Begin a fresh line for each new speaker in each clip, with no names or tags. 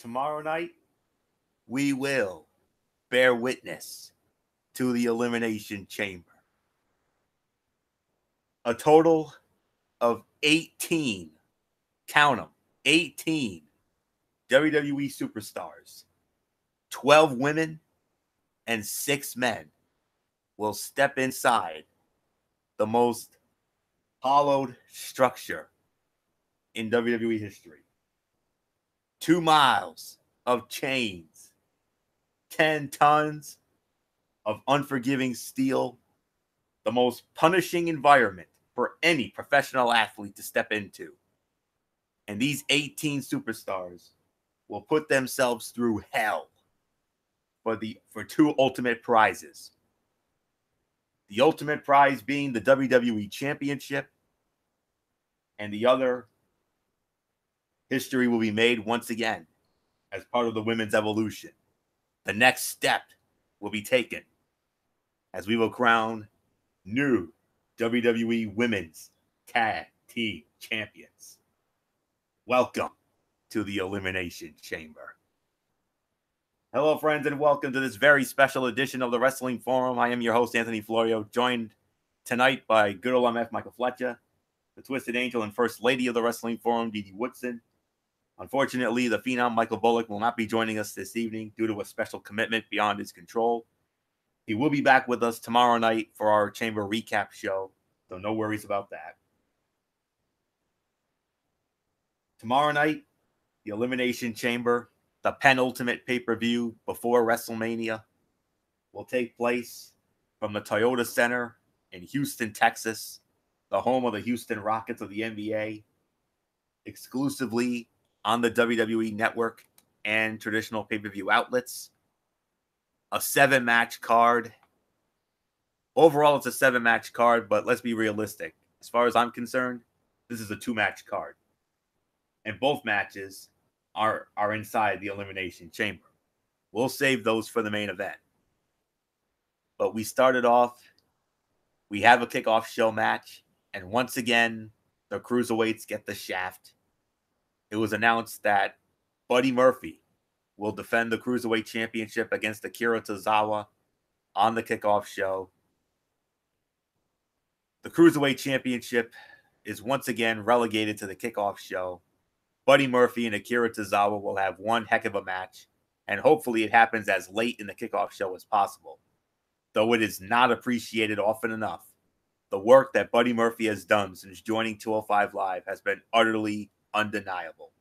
tomorrow night, we will bear witness to the Elimination Chamber. A total of 18, count them, 18 WWE superstars, 12 women, and 6 men will step inside the most hollowed structure in WWE history. 2 miles of chains, 10 tons of unforgiving steel, the most punishing environment for any professional athlete to step into. And these 18 superstars will put themselves through hell for 2 ultimate prizes. The ultimate prize being the WWE Championship, and the other, history will be made once again as part of the women's evolution. The next step will be taken as we will crown new WWE Women's Tag Team Champions. Welcome to the Elimination Chamber. Hello, friends, and welcome to this very special edition of the Wrestling Forum. I am your host, Anthony Florio, joined tonight by good old MF Michael Fletcher, the Twisted Angel and First Lady of the Wrestling Forum, Dee Dee Woodson. Unfortunately, the Phenom Michael Bullock will not be joining us this evening due to a special commitment beyond his control. He will be back with us tomorrow night for our Chamber recap show, so no worries about that. Tomorrow night, the Elimination Chamber, the penultimate pay-per-view before WrestleMania, will take place from the Toyota Center in Houston, Texas, the home of the Houston Rockets of the NBA, exclusively on the WWE Network and traditional pay-per-view outlets. A 7-match card. Overall, it's a 7-match card, but let's be realistic. As far as I'm concerned, this is a 2-match card. And both matches are inside the Elimination Chamber. We'll save those for the main event. But we started off, we have a kickoff show match, and once again, the Cruiserweights get the shaft. It was announced that Buddy Murphy will defend the Cruiserweight Championship against Akira Tozawa on the kickoff show. The Cruiserweight Championship is once again relegated to the kickoff show. Buddy Murphy and Akira Tozawa will have one heck of a match, and hopefully it happens as late in the kickoff show as possible. Though it is not appreciated often enough, the work that Buddy Murphy has done since joining 205 Live has been utterly undeniable.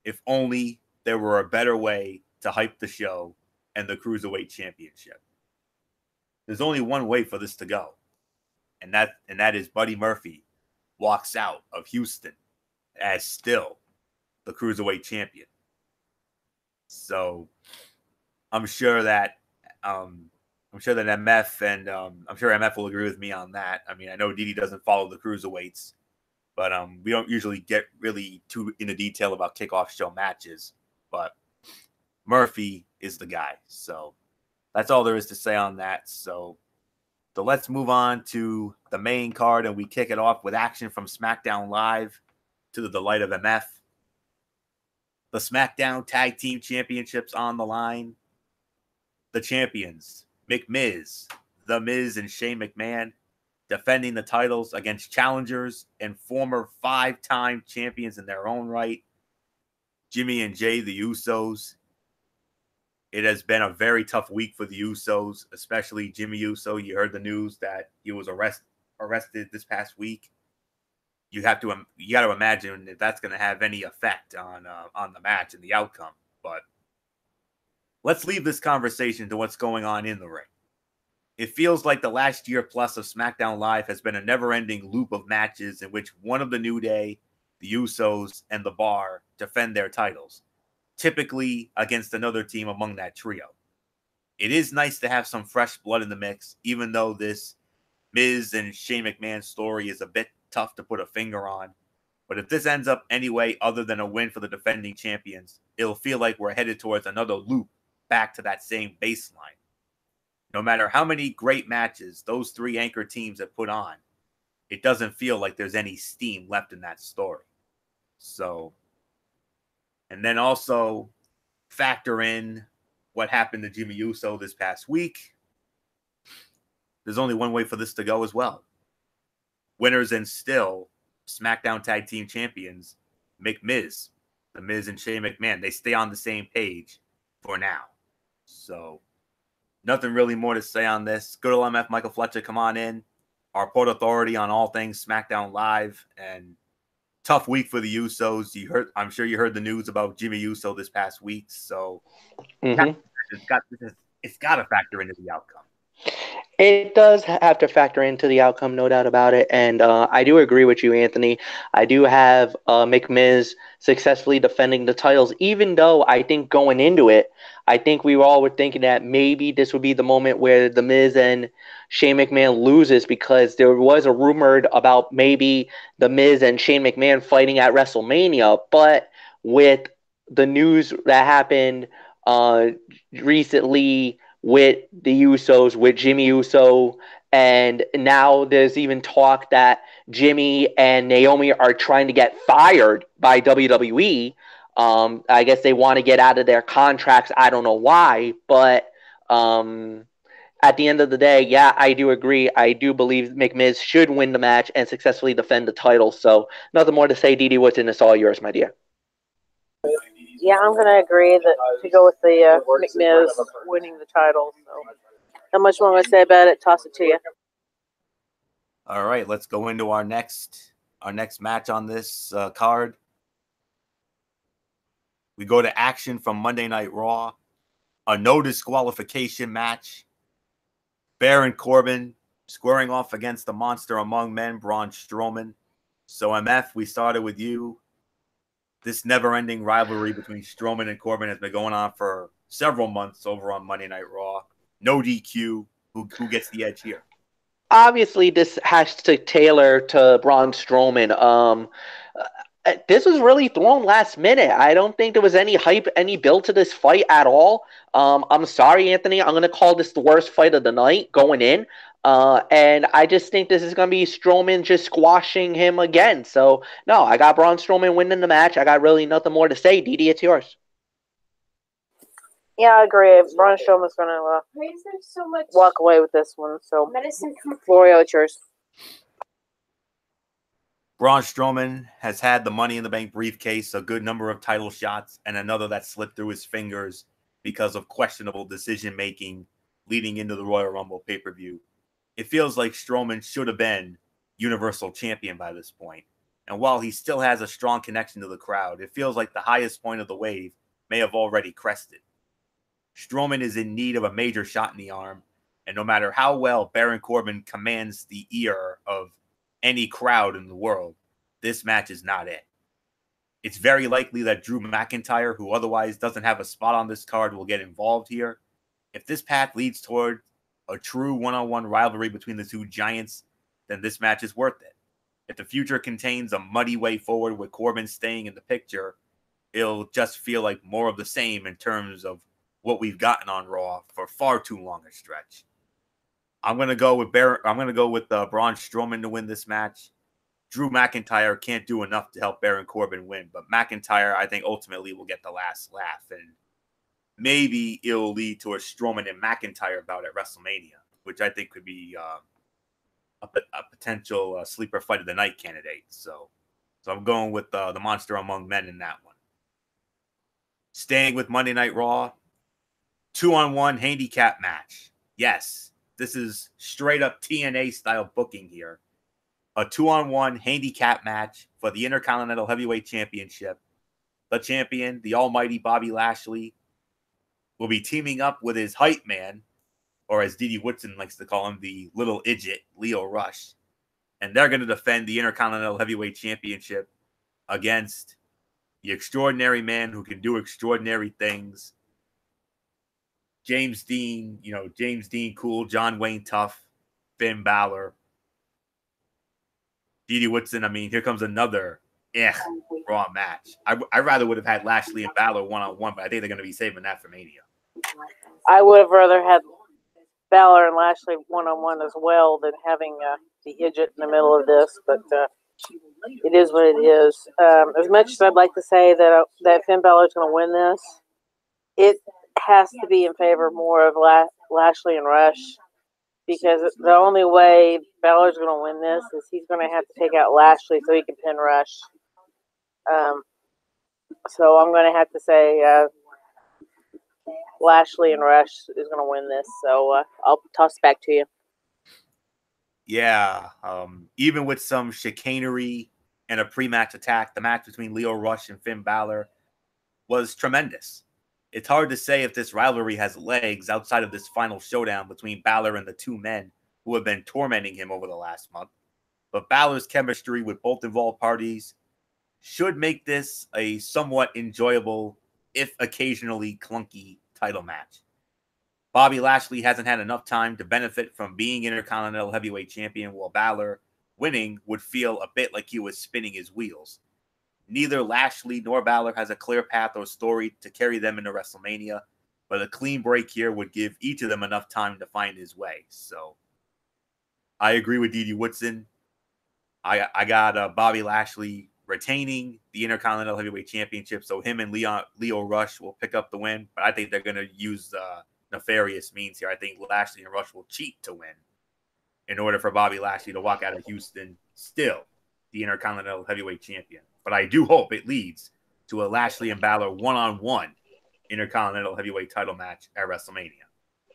If only there were a better way to hype the show and the Cruiserweight Championship. There's only one way for this to go, and that is Buddy Murphy walks out of Houston as still the Cruiserweight Champion. So I'm sure that MF and I'm sure MF will agree with me on that. I mean, I know Didi doesn't follow the Cruiserweights, but we don't usually get really too into detail about kickoff show matches. But Murphy is the guy. So that's all there is to say on that. So let's move on to the main card, and we kick it off with action from SmackDown Live to the delight of MF. The SmackDown Tag Team Championships on the line. The champions, McMiz, The Miz, and Shane McMahon, defending the titles against challengers and former 5-time champions in their own right, Jimmy and Jay, the Usos. It has been a very tough week for the Usos, especially Jimmy Uso. You heard the news that he was arrested this past week. You got to imagine if that's going to have any effect on the match and the outcome. But let's leave this conversation to what's going on in the ring. It feels like the last year plus of SmackDown Live has been a never-ending loop of matches in which one of the New Day, the Usos, and the Bar defend their titles, typically against another team among that trio. It is nice to have some fresh blood in the mix, even though this Miz and Shane McMahon story is a bit tough to put a finger on. But if this ends up any way other than a win for the defending champions, it'll feel like we're headed towards another loop back to that same baseline. No matter how many great matches those 3 anchor teams have put on, it doesn't feel like there's any steam left in that story. So, and then also factor in what happened to Jimmy Uso this past week, there's only one way for this to go as well. Winners and still SmackDown Tag Team Champions, McMiz, The Miz and Shane McMahon. They stay on the same page for now. So nothing really more to say on this. Good old MF Michael Fletcher, come on in. Our port authority on all things SmackDown Live. And tough week for the Usos. I'm sure you heard the news about Jimmy Uso this past week. So it's got to factor into the outcome.
It does have to factor into the outcome, no doubt about it. And I do agree with you, Anthony. I do have McMiz successfully defending the titles, even though I think going into it, I think we all were thinking that maybe this would be the moment where The Miz and Shane McMahon loses, because there was a rumored about maybe The Miz and Shane McMahon fighting at WrestleMania. But with the news that happened recently with the Usos, with Jimmy Uso, and now there's even talk that Jimmy and Naomi are trying to get fired by WWE. I guess they want to get out of their contracts. I don't know why, but at the end of the day, yeah, I do agree. I do believe McMiz should win the match and successfully defend the title. So nothing more to say. Didi Woodson, it's all yours, my dear.
Yeah, I'm going to agree to go with the McMiz winning the title. So, not much more I'm going to say about it. Toss it to you.
All right, let's go into our next match on this card. We go to action from Monday Night Raw, a no disqualification match. Baron Corbin squaring off against the monster among men, Braun Strowman. So, MF, we started with you. This never-ending rivalry between Strowman and Corbin has been going on for several months over on Monday Night Raw. No DQ. Who gets the edge here?
Obviously, this has to tailor to Braun Strowman. This was really thrown last minute. I don't think there was any hype, any build to this fight at all. I'm sorry, Anthony. I'm going to call this the worst fight of the night going in. And I just think this is going to be Strowman just squashing him again. So, no, I got Braun Strowman winning the match. I got really nothing more to say. Didi, it's yours.
Yeah, I agree. Braun Strowman's going to walk away with this one. So, Florio, it's yours.
Braun Strowman has had the Money in the Bank briefcase, a good number of title shots, and another that slipped through his fingers because of questionable decision-making leading into the Royal Rumble pay-per-view. It feels like Strowman should have been Universal Champion by this point. And while he still has a strong connection to the crowd, it feels like the highest point of the wave may have already crested. Strowman is in need of a major shot in the arm, and no matter how well Baron Corbin commands the ear of any crowd in the world, this match is not it. It's very likely that Drew McIntyre, who otherwise doesn't have a spot on this card, will get involved here. If this path leads toward a true one-on-one rivalry between the two giants, then this match is worth it. If the future contains a muddy way forward with Corbin staying in the picture, it'll just feel like more of the same in terms of what we've gotten on Raw for far too long a stretch. I'm gonna go with Braun Strowman to win this match. Drew McIntyre can't do enough to help Baron Corbin win, but McIntyre, I think, ultimately will get the last laugh, and maybe it'll lead to a Strowman and McIntyre bout at WrestleMania, which I think could be a potential sleeper fight of the night candidate. So I'm going with the monster among men in that one. Staying with Monday Night Raw, 2-on-1 handicap match. Yes, this is straight up TNA style booking here. A 2-on-1 handicap match for the Intercontinental Heavyweight Championship. The champion, the almighty Bobby Lashley, will be teaming up with his hype man, or as Didi Woodson likes to call him, the little idiot, Lio Rush. And they're going to defend the Intercontinental Heavyweight Championship against the extraordinary man who can do extraordinary things. James Dean Cool, John Wayne Tough, Finn Balor. Didi Woodson, I mean, here comes another Raw match. I rather would have had Lashley and Balor one-on-one, but I think they're going to be saving that for Mania.
I would have rather had Balor and Lashley one-on-one as well than having the idiot in the middle of this, but it is what it is. As much as I'd like to say that Finn Balor is going to win this, it has to be in favor more of Lashley and Rush, because the only way Balor's going to win this is he's going to have to take out Lashley so he can pin Rush. So I'm going to have to say Lashley and Rush is going to win this. So I'll toss it back to you.
Yeah, even with some chicanery and a pre-match attack, the match between Lio Rush and Finn Balor was tremendous. It's hard to say if this rivalry has legs outside of this final showdown between Balor and the two men who have been tormenting him over the last month. But Balor's chemistry with both involved parties should make this a somewhat enjoyable, if occasionally clunky, title match. Bobby Lashley hasn't had enough time to benefit from being Intercontinental Heavyweight Champion, while Balor winning would feel a bit like he was spinning his wheels. Neither Lashley nor Balor has a clear path or story to carry them into WrestleMania, but a clean break here would give each of them enough time to find his way. So I agree with Didi Woodson. I got Bobby Lashley retaining the Intercontinental Heavyweight Championship, so him and Lio Rush will pick up the win, but I think they're going to use nefarious means here. I think Lashley and Rush will cheat to win in order for Bobby Lashley to walk out of Houston still the Intercontinental Heavyweight Champion. But I do hope it leads to a Lashley and Balor one-on-one Intercontinental Heavyweight title match at WrestleMania.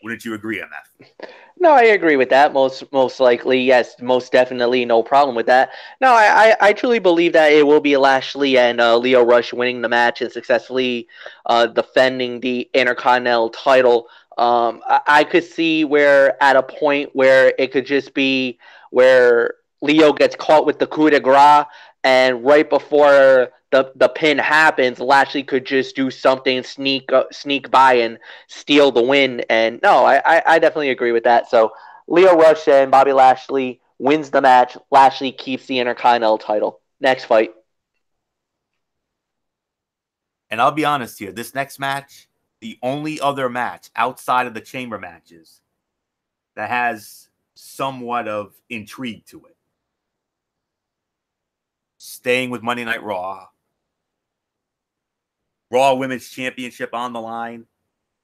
Wouldn't you agree, MF?
No, I agree with that. Most likely, yes, most definitely, no problem with that. No, I truly believe that it will be Lashley and Lio Rush winning the match and successfully defending the Intercontinental title. I could see where at a point where it could just be where Lio gets caught with the coup de grace, and right before the pin happens, Lashley could just do something, sneak by and steal the win. And no, I definitely agree with that. So Lio Rush and Bobby Lashley wins the match. Lashley keeps the Intercontinental title. Next fight.
And I'll be honest here, this next match, the only other match outside of the chamber matches that has somewhat of intrigue to it. Staying with Monday Night Raw. Raw Women's Championship on the line.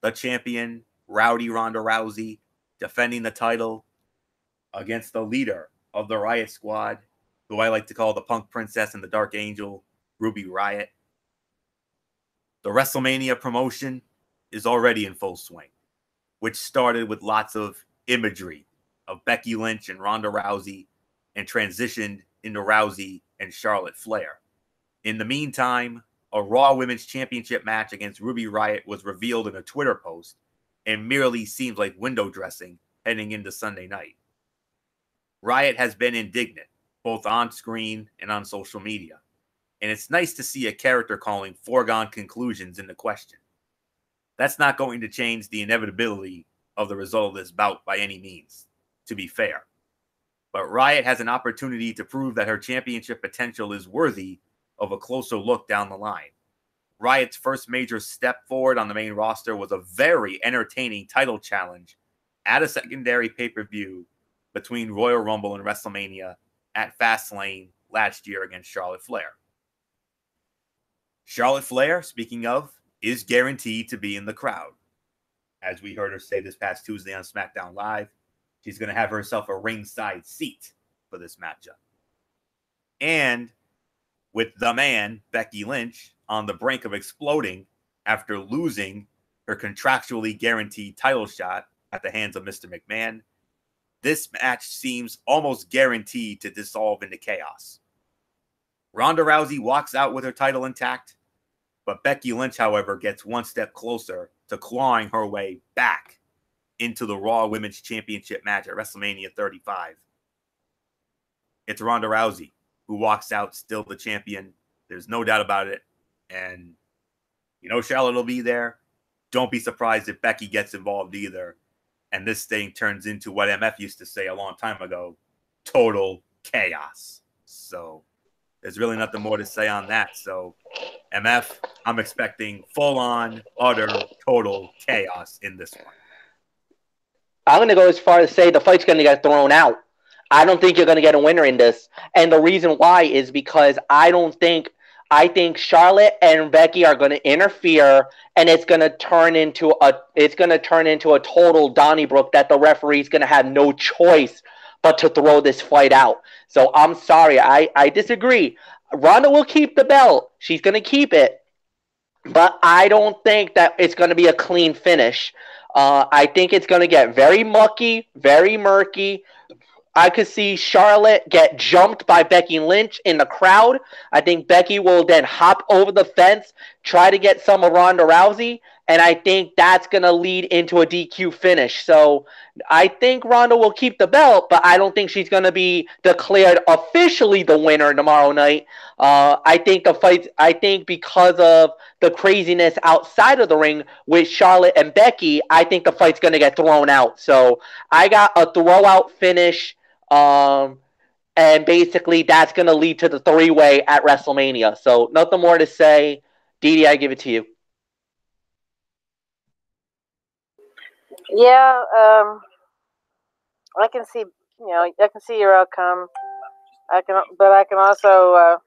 The champion, Rowdy Ronda Rousey, defending the title against the leader of the Riot Squad, who I like to call the Punk Princess and the Dark Angel, Ruby Riott. The WrestleMania promotion is already in full swing, which started with lots of imagery of Becky Lynch and Ronda Rousey and transitioned into Rousey and Charlotte Flair. In the meantime, a Raw Women's Championship match against Ruby Riott was revealed in a Twitter post and merely seems like window dressing heading into Sunday night. Riott has been indignant, both on screen and on social media, and it's nice to see a character calling foregone conclusions into question. That's not going to change the inevitability of the result of this bout by any means, to be fair. But Riott has an opportunity to prove that her championship potential is worthy of a closer look down the line. Riott's first major step forward on the main roster was a very entertaining title challenge at a secondary pay-per-view between Royal Rumble and WrestleMania at Fastlane last year against Charlotte Flair. Charlotte Flair, speaking of, is guaranteed to be in the crowd. As we heard her say this past Tuesday on SmackDown Live, she's going to have herself a ringside seat for this matchup. And with the man, Becky Lynch, on the brink of exploding after losing her contractually guaranteed title shot at the hands of Mr. McMahon, this match seems almost guaranteed to dissolve into chaos. Ronda Rousey walks out with her title intact, but Becky Lynch, however, gets one step closer to clawing her way back into the Raw Women's Championship match at WrestleMania 35. It's Ronda Rousey who walks out still the champion. There's no doubt about it. And you know Charlotte will be there. Don't be surprised if Becky gets involved either. And this thing turns into what MF used to say a long time ago, total chaos. So there's really nothing more to say on that. So MF, I'm expecting full-on, utter, total chaos in this one.
I'm going to go as far as say the fight's going to get thrown out. I don't think you're going to get a winner in this. And the reason why is because I don't think I think Charlotte and Becky are going to interfere, and it's going to turn into a total Donnybrook that the referee's going to have no choice but to throw this fight out. So I'm sorry, I disagree. Ronda will keep the belt. She's going to keep it. But I don't think that it's going to be a clean finish. I think it's going to get very mucky, very murky. I could see Charlotte get jumped by Becky Lynch in the crowd. I think Becky will then hop over the fence, try to get some of Ronda Rousey, and I think that's going to lead into a DQ finish. So I think Ronda will keep the belt, but I don't think she's going to be declared officially the winner tomorrow night. I think because of the craziness outside of the ring with Charlotte and Becky, I think the fight's going to get thrown out. So I got a throw-out finish. And basically that's going to lead to the three-way at WrestleMania. So nothing more to say. Didi, I give it to you.
Yeah, I can see, your outcome. I can also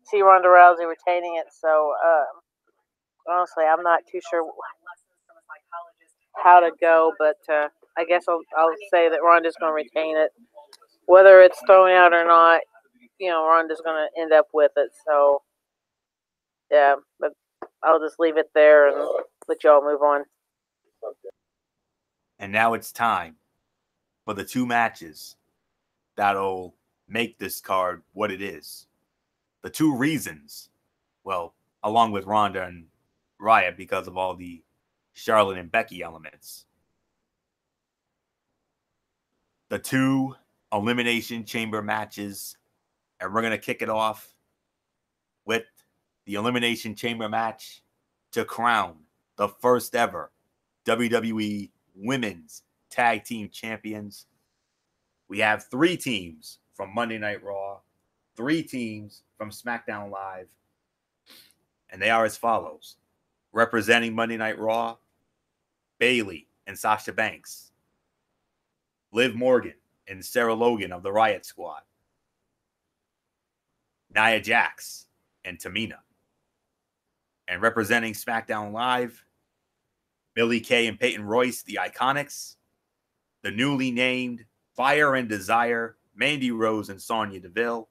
see Ronda Rousey retaining it. So honestly, I'm not too sure how to go, but I guess I'll say that Ronda's going to retain it. Whether it's thrown out or not, Ronda's going to end up with it. So, yeah, but I'll just leave it there and let y'all move on.
And now it's time for the two matches that'll make this card what it is. The two reasons, well, along with Ronda and Riot because of all the Charlotte and Becky elements. The two Elimination Chamber matches, and we're going to kick it off with the Elimination Chamber match to crown the first ever WWE Women's Tag Team Champions. We have 3 teams from Monday Night Raw, 3 teams from SmackDown Live, and they are as follows. Representing Monday Night Raw, Bayley and Sasha Banks, Liv Morgan and Sarah Logan of the Riot Squad, Nia Jax and Tamina. And representing SmackDown Live, Billie Kay and Peyton Royce, the Iconics, the newly named Fire and Desire, Mandy Rose and Sonya Deville,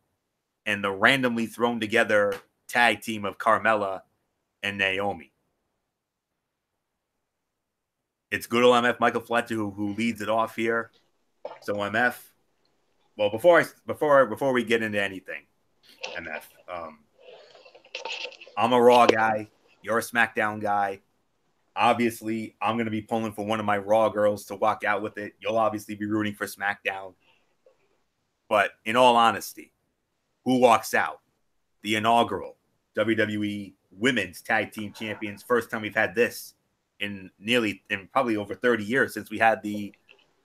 and the randomly thrown together tag team of Carmella and Naomi. It's good old MF Michael Fletcher who leads it off here. So MF, well, before we get into anything, MF, I'm a Raw guy. You're a SmackDown guy. Obviously, I'm going to be pulling for one of my Raw girls to walk out with it. You'll obviously be rooting for SmackDown. But in all honesty, who walks out? The inaugural WWE Women's Tag Team Champions. First time we've had this in probably over 30 years since we had the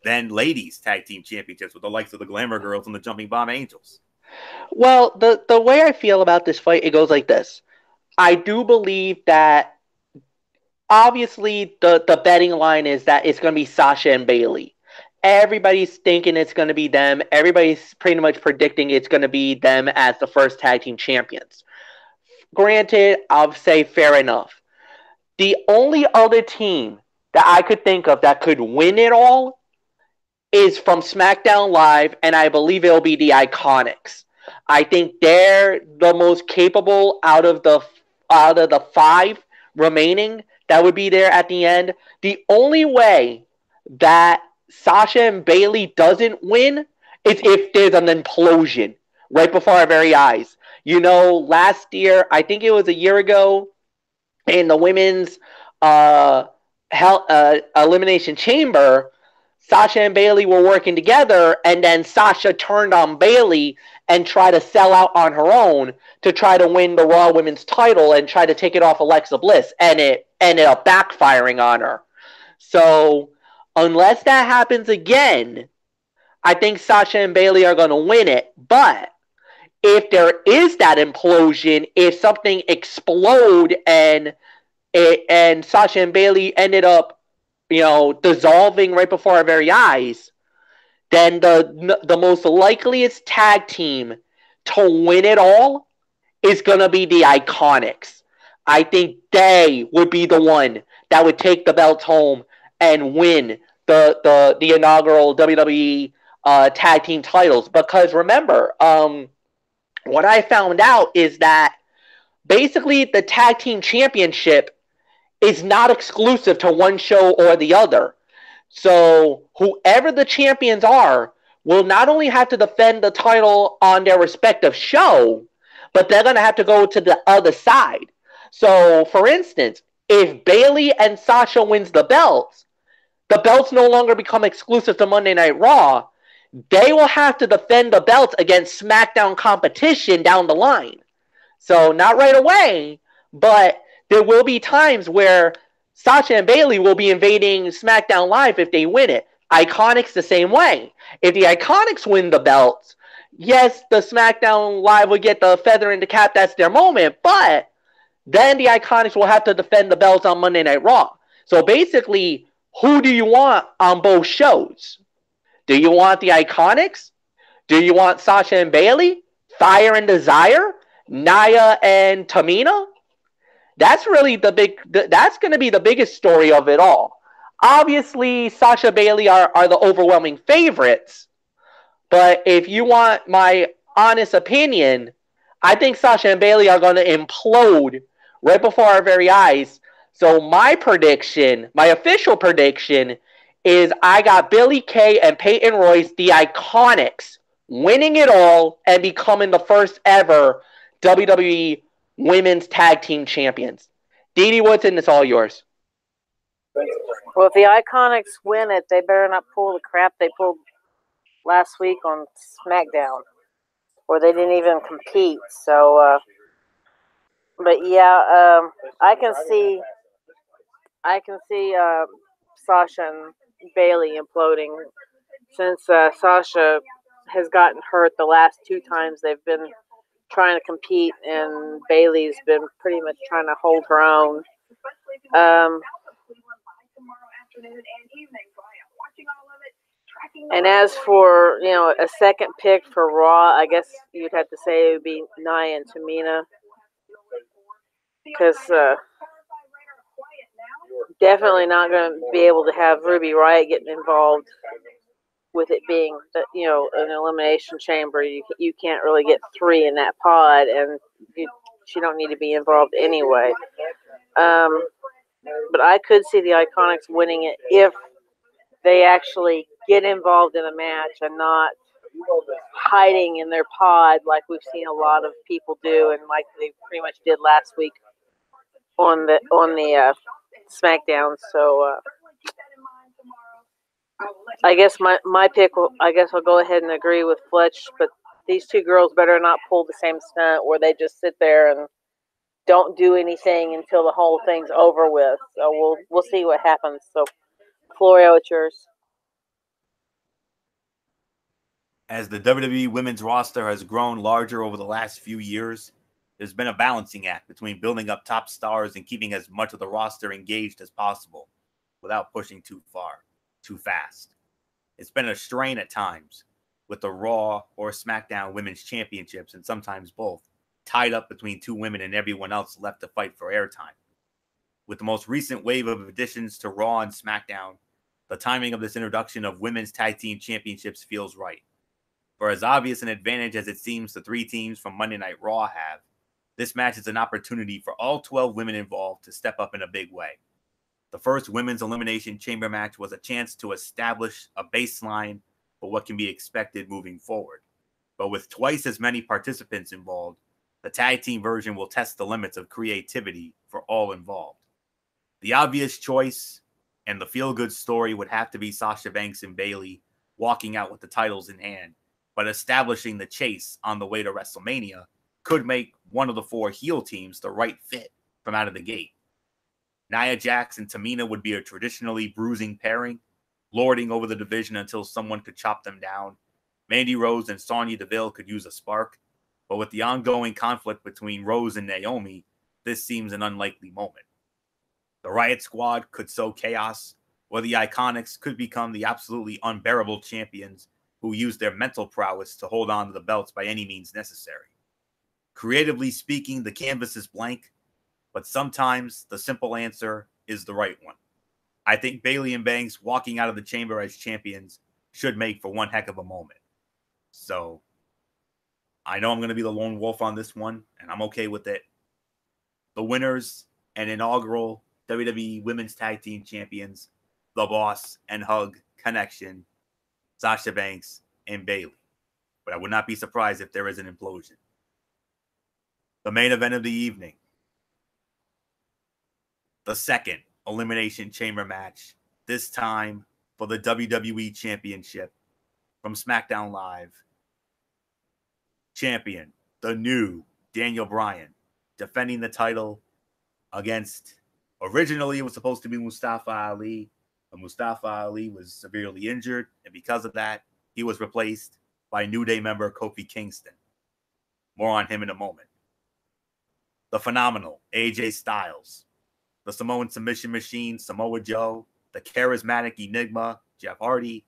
then ladies tag team championships with the likes of the Glamour Girls and the Jumping Bomb Angels.
Well, the way I feel about this fight, it goes like this. I do believe that obviously the betting line is that it's going to be Sasha and Bayley. Everybody's thinking it's going to be them. Everybody's pretty much predicting it's going to be them as the first tag team champions. Granted, I'll say fair enough. The only other team that I could think of that could win it all is from SmackDown Live, and I believe it'll be the Iconics. I think they're the most capable out of the 5 remaining that would be there at the end. The only way that Sasha and Bayley doesn't win is if there's an implosion right before our very eyes. Last year, I think it was a year ago, in the women's Elimination Chamber, Sasha and Bayley were working together, and then Sasha turned on Bayley and tried to sell out on her own to try to win the Raw Women's title and try to take it off Alexa Bliss, and it ended up backfiring on her. So, unless that happens again, I think Sasha and Bayley are going to win it. But if there is that implosion, if something explode and Sasha and Bayley ended up dissolving right before our very eyes, then the most likeliest tag team to win it all is going to be the Iconics. I think they would be the one that would take the belts home and win the inaugural WWE tag team titles. Because remember, what I found out is that basically the tag team championship is not exclusive to one show or the other. So whoever the champions are will not only have to defend the title on their respective show, but they're going to have to go to the other side. So, for instance, if Bayley and Sasha wins the belts no longer become exclusive to Monday Night Raw. They will have to defend the belts against SmackDown competition down the line. So not right away, but there will be times where Sasha and Bayley will be invading SmackDown Live if they win it. Iconics the same way. If the Iconics win the belts, yes, the SmackDown Live will get the feather in the cap. That's their moment. But then the Iconics will have to defend the belts on Monday Night Raw. So basically, who do you want on both shows? Do you want the Iconics? Do you want Sasha and Bayley? Fire and Desire? Nia and Tamina? That's really that's going to be the biggest story of it all. Obviously, Sasha Bayley are the overwhelming favorites. But if you want my honest opinion, I think Sasha and Bayley are going to implode right before our very eyes. So my prediction, my official prediction, is I got Billie Kay and Peyton Royce, the Iconics, winning it all and becoming the first ever WWE Women's Tag Team Champions. Dee Woodson, it's all yours.
Well, if the Iconics win it, they better not pull the crap they pulled last week on SmackDown, where they didn't even compete. So, but yeah, I can see Sasha and Bayley imploding, since Sasha has gotten hurt the last 2 times they've been trying to compete, and Bayley's been pretty much trying to hold her own. And as for, a second pick for Raw, I guess you'd have to say it would be Nia and Tamina, because definitely not going to be able to have Ruby Riott getting involved, with it being, an elimination chamber. You can't really get 3 in that pod, and she don't need to be involved anyway. But I could see the Iconics winning it if they actually get involved in a match and not hiding in their pod like we've seen a lot of people do, and like they pretty much did last week on the SmackDown. So I guess my pick I'll go ahead and agree with Fletch, but these 2 girls better not pull the same stunt where they just sit there and don't do anything until the whole thing's over with. So we'll see what happens. So Florio, it's yours.
As the WWE women's roster has grown larger over the last few years, there's been a balancing act between building up top stars and keeping as much of the roster engaged as possible without pushing too far, too fast. It's been a strain at times, with the Raw or SmackDown Women's Championships, and sometimes both, tied up between 2 women and everyone else left to fight for airtime. With the most recent wave of additions to Raw and SmackDown, the timing of this introduction of Women's Tag Team Championships feels right. For as obvious an advantage as it seems the 3 teams from Monday Night Raw have, this match is an opportunity for all 12 women involved to step up in a big way. The first Women's Elimination Chamber match was a chance to establish a baseline for what can be expected moving forward. But with twice as many participants involved, the tag team version will test the limits of creativity for all involved. The obvious choice and the feel-good story would have to be Sasha Banks and Bayley walking out with the titles in hand, but establishing the chase on the way to WrestleMania could make one of the 4 heel teams the right fit from out of the gate. Nia Jax and Tamina would be a traditionally bruising pairing, lording over the division until someone could chop them down. Mandy Rose and Sonya Deville could use a spark, but with the ongoing conflict between Rose and Naomi, this seems an unlikely moment. The Riot Squad could sow chaos, or the Iconics could become the absolutely unbearable champions who use their mental prowess to hold on to the belts by any means necessary. Creatively speaking, the canvas is blank, but sometimes the simple answer is the right one. I think Bayley and Banks walking out of the chamber as champions should make for one heck of a moment. So I know I'm going to be the lone wolf on this one, and I'm okay with it. The winners and inaugural WWE Women's Tag Team Champions, The Boss and Hug Connection, Sasha Banks and Bayley. But I would not be surprised if there is an implosion. The main event of the evening, the second Elimination Chamber match, this time for the WWE Championship from SmackDown Live. Champion, the new Daniel Bryan, defending the title against, originally it was supposed to be Mustafa Ali, but Mustafa Ali was severely injured, and because of that, he was replaced by New Day member Kofi Kingston. More on him in a moment. The phenomenal AJ Styles, the Samoan submission machine Samoa Joe, the charismatic Enigma Jeff Hardy,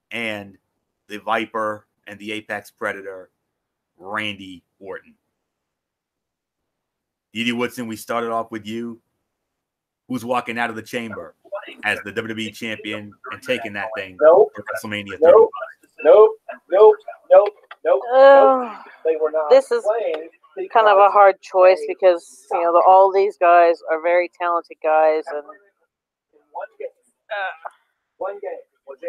and the Viper and the Apex Predator Randy Orton. Edie Woodson, we started off with you. Who's walking out of the chamber as the WWE champion and taking that thing for WrestleMania 35?
Nope. They were not.
This is kind of a hard choice because all these guys are very talented guys, and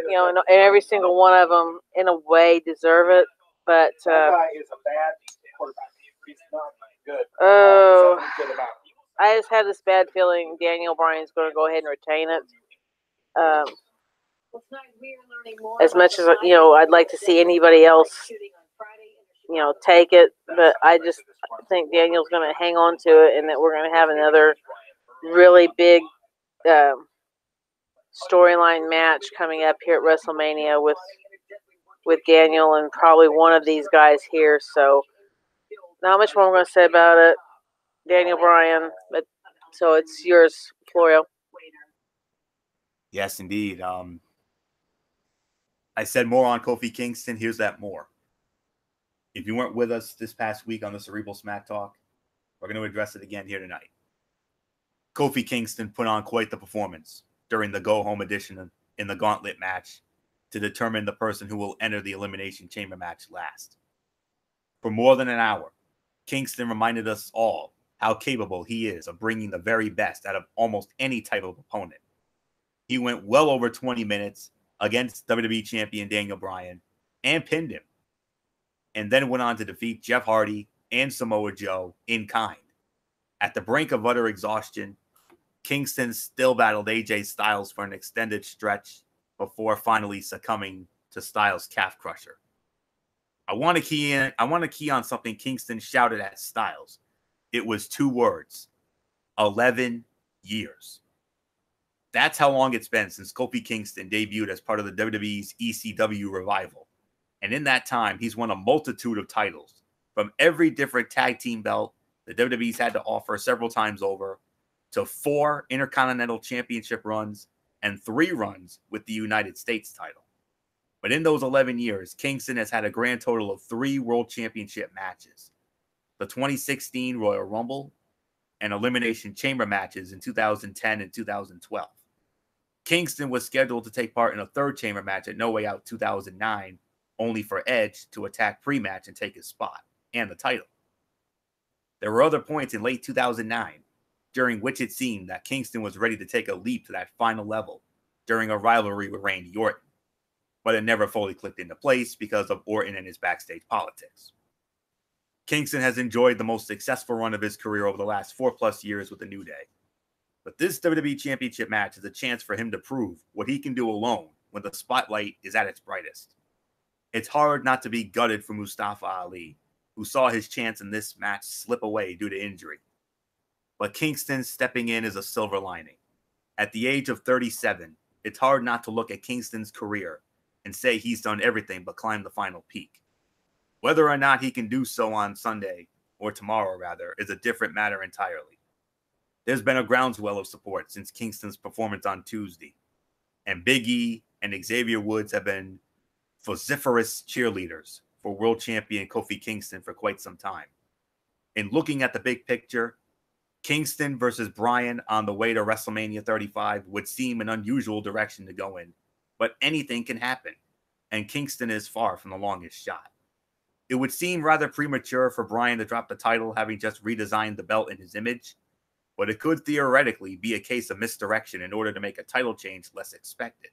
and every single one of them in a way deserve it. But
that guy is a bad quarterback. He's not good.
I just had this bad feeling Daniel Bryan's going to go ahead and retain it. As much as I'd like to see anybody else take it, but I just think Daniel's going to hang on to it, and that we're going to have another really big storyline match coming up here at WrestleMania with Daniel and probably one of these guys here. So not much more I'm going to say about it. Daniel Bryan, but so it's yours, Florio.
Yes, indeed. I said more on Kofi Kingston. Here's that more. If you weren't with us this past week on the Cerebral Smack Talk, we're going to address it again here tonight. Kofi Kingston put on quite the performance during the go-home edition in the gauntlet match to determine the person who will enter the Elimination Chamber match last. For more than an hour, Kingston reminded us all how capable he is of bringing the very best out of almost any type of opponent. He went well over 20 minutes against WWE Champion Daniel Bryan and pinned him, and then went on to defeat Jeff Hardy and Samoa Joe in kind. At the brink of utter exhaustion, Kingston still battled AJ Styles for an extended stretch before finally succumbing to Styles' calf crusher. I want to key on something Kingston shouted at Styles. It was 2 words: 11 years. That's how long it's been since Kofi Kingston debuted as part of the WWE's ECW revival. And in that time, he's won a multitude of titles from every different tag team belt the WWE's had to offer several times over, to 4 Intercontinental Championship runs and 3 runs with the United States title. But in those 11 years, Kingston has had a grand total of 3 World Championship matches: the 2016 Royal Rumble and Elimination Chamber matches in 2010 and 2012. Kingston was scheduled to take part in a 3rd chamber match at No Way Out 2009, only for Edge to attack pre-match and take his spot and the title. There were other points in late 2009 during which it seemed that Kingston was ready to take a leap to that final level during a rivalry with Randy Orton, but it never fully clicked into place because of Orton and his backstage politics. Kingston has enjoyed the most successful run of his career over the last 4+ years with the New Day. But this WWE Championship match is a chance for him to prove what he can do alone when the spotlight is at its brightest. It's hard not to be gutted for Mustafa Ali, who saw his chance in this match slip away due to injury. But Kingston stepping in is a silver lining. At the age of 37, it's hard not to look at Kingston's career and say he's done everything but climb the final peak. Whether or not he can do so on Sunday, or tomorrow rather, is a different matter entirely. There's been a groundswell of support since Kingston's performance on Tuesday, and Big E and Xavier Woods have been vociferous cheerleaders for world champion Kofi Kingston for quite some time. in looking at the big picture, Kingston versus Bryan on the way to WrestleMania 35 would seem an unusual direction to go in, but anything can happen, and Kingston is far from the longest shot. It would seem rather premature for Bryan to drop the title having just redesigned the belt in his image, but it could theoretically be a case of misdirection in order to make a title change less expected.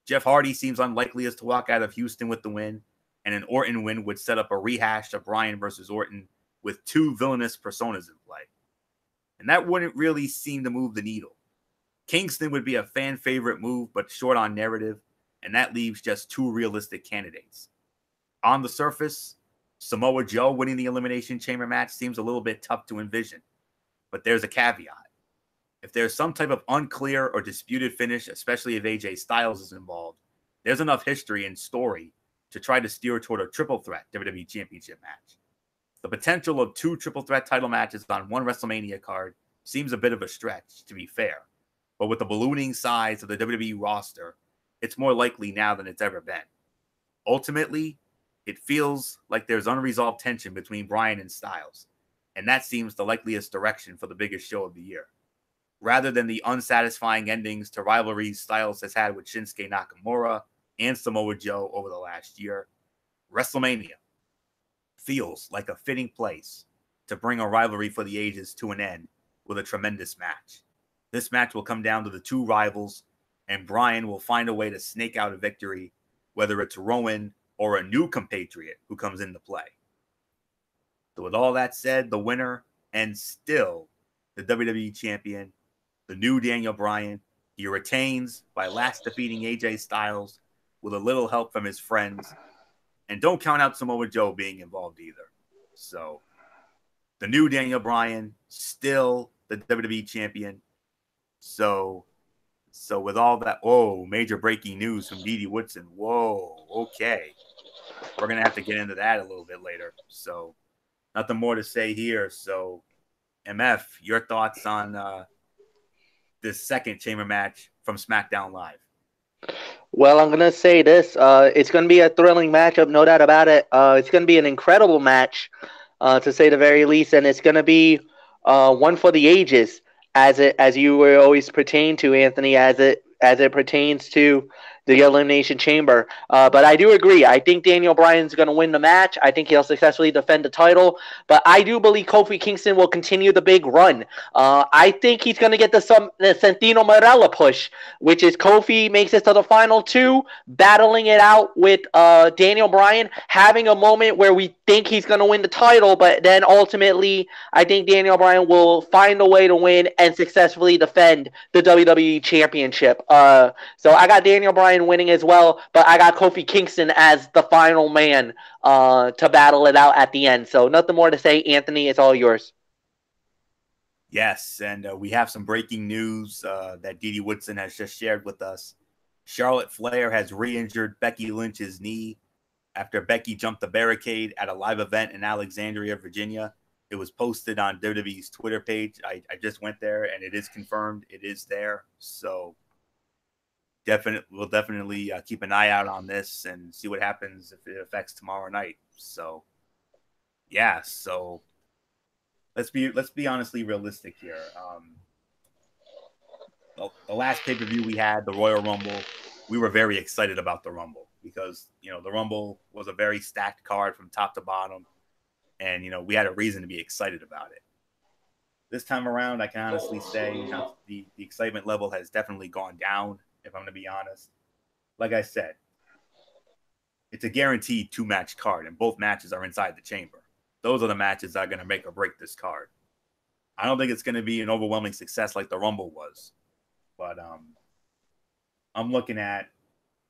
Jeff Hardy seems unlikely as to walk out of Houston with the win, and an Orton win would set up a rehash of Bryan versus Orton with two villainous personas in play. And that wouldn't really seem to move the needle. Kingston would be a fan favorite move, but short on narrative, and that leaves just two realistic candidates. On the surface, Samoa Joe winning the Elimination Chamber match seems a little bit tough to envision, but there's a caveat. If there's some type of unclear or disputed finish, especially if AJ Styles is involved, there's enough history and story to try to steer toward a triple threat WWE Championship match. The potential of two triple threat title matches on one WrestleMania card seems a bit of a stretch, to be fair, but with the ballooning size of the WWE roster, it's more likely now than it's ever been. Ultimately, it feels like there's unresolved tension between Bryan and Styles, and that seems the likeliest direction for the biggest show of the year. Rather than the unsatisfying endings to rivalries Styles has had with Shinsuke Nakamura and Samoa Joe over the last year, WrestleMania feels like a fitting place to bring a rivalry for the ages to an end with a tremendous match. This match will come down to the two rivals, and Bryan will find a way to snake out a victory, whether it's Rowan or a new compatriot who comes into play. So with all that said, the winner, and still the WWE Champion, the new Daniel Bryan, he retains by last defeating AJ Styles with a little help from his friends. And don't count out Samoa Joe being involved either. So the new Daniel Bryan, still the WWE Champion. So with all that, major breaking news from Didi Woodson. Whoa, okay. We're going to have to get into that a little bit later. So nothing more to say here. So MF, your thoughts on this second chamber match from SmackDown Live?
Well, I'm going to say this. It's going to be a thrilling matchup, no doubt about it. It's going to be an incredible match, to say the very least, and it's going to be one for the ages, as you were always pertain to, Anthony, as it pertains to the Elimination Chamber. But I do agree. I think Daniel Bryan's going to win the match. I think he'll successfully defend the title. But I do believe Kofi Kingston will continue the big run. I think he's going to get the Santino Marella push, which is Kofi makes it to the final two, battling it out with Daniel Bryan, having a moment where we think he's going to win the title, but then ultimately I think Daniel Bryan will find a way to win and successfully defend the WWE Championship. So I got Daniel Bryan winning as well, but I got Kofi Kingston as the final man to battle it out at the end. So nothing more to say. Anthony, it's all yours.
Yes, and we have some breaking news that Didi Woodson has just shared with us. Charlotte Flair has re-injured Becky Lynch's knee after Becky jumped the barricade at a live event in Alexandria, Virginia. It was posted on WWE's Twitter page. I just went there, and it is confirmed. It is there. So we'll definitely keep an eye out on this and see what happens if it affects tomorrow night. So, yeah. So let's be honestly realistic here. The last pay-per-view we had, the Royal Rumble, we were very excited about the Rumble because, the Rumble was a very stacked card from top to bottom. And, we had a reason to be excited about it. This time around, I can honestly say the excitement level has definitely gone down, if I'm going to be honest. Like I said, it's a guaranteed two-match card, and both matches are inside the chamber. Those are the matches that are going to make or break this card. I don't think it's going to be an overwhelming success like the Rumble was. But I'm looking at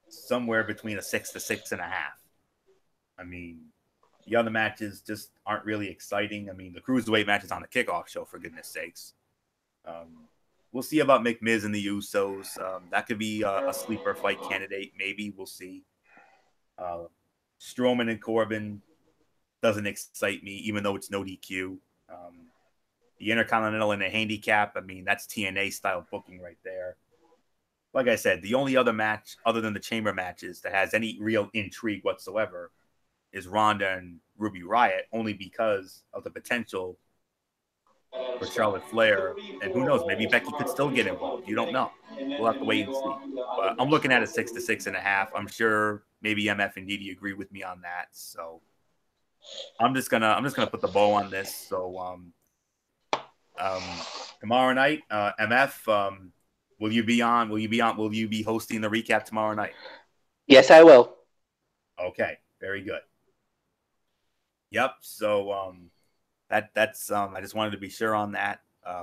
somewhere between a 6 to 6.5. I mean, the other matches just aren't really exciting. I mean, the Cruiserweight match is on the kickoff show, for goodness sakes. We'll see about McMiz and the Usos. That could be a sleeper fight candidate. Maybe. We'll see. Strowman and Corbin doesn't excite me, even though it's no DQ. The Intercontinental and the Handicap, I mean, that's TNA-style booking right there. Like I said, the only other match, other than the chamber matches, that has any real intrigue whatsoever is Ronda and Ruby Riott, only because of the potential for Charlotte Flair. And who knows, maybe Becky could still get involved. You don't know. We'll have to wait and see. But I'm looking at a 6 to 6.5. I'm sure maybe MF and Didi agree with me on that. So I'm just gonna put the bow on this. So tomorrow night, MF, will you be hosting the recap tomorrow night?
Yes, I will.
Okay, very good. Yep. So that's I just wanted to be sure on that.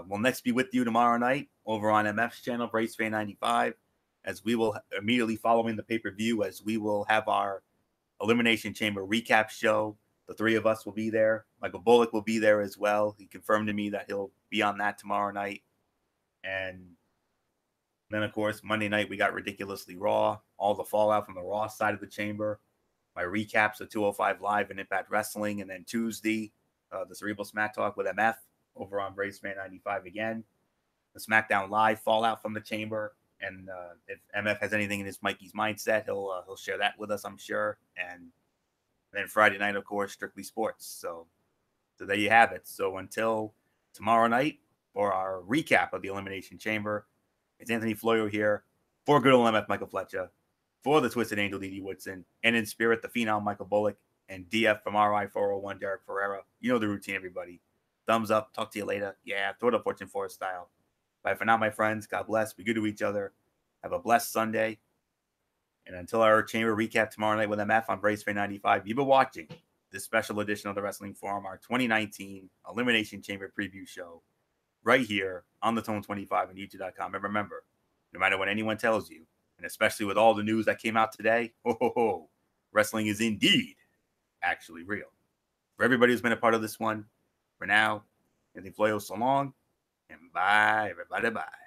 We'll next be with you tomorrow night over on MF's channel, Brace Fan 95, as we will immediately following the pay-per-view, as we will have our Elimination Chamber recap show. The three of us will be there. Michael Bullock will be there as well. He confirmed to me that he'll be on that tomorrow night. And then, of course, Monday night, we got Ridiculously Raw, all the fallout from the Raw side of the chamber, my recaps of 205 Live and Impact Wrestling, and then Tuesday, the Cerebral Smack Talk with MF over on Brace Fan 95 again. The SmackDown Live fallout from the chamber. And if MF has anything in his Mikey's mindset, he'll share that with us, I'm sure. And then Friday night, of course, Strictly Sports. So there you have it. So until tomorrow night for our recap of the Elimination Chamber, it's Anthony Floyo here for good old MF Michael Fletcher, for the Twisted Angel Didi Woodson, and in spirit the Phenom Michael Bullock, and DF from RI401 Derek Ferreira. You know the routine, everybody. Thumbs up. Talk to you later. Yeah, throw it up Fortune Forest style. Bye for now, my friends. God bless. Be good to each other. Have a blessed Sunday. And until our chamber recap tomorrow night with MF on Brace Fan 95, you've been watching this special edition of the Wrestling Forum, our 2019 Elimination Chamber preview show, right here on the Tone 25 and YouTube.com. And remember, no matter what anyone tells you, and especially with all the news that came out today, wrestling is indeed actually real. For everybody who's been a part of this one, for now, Anthony Floyo, so long, and bye, everybody, bye.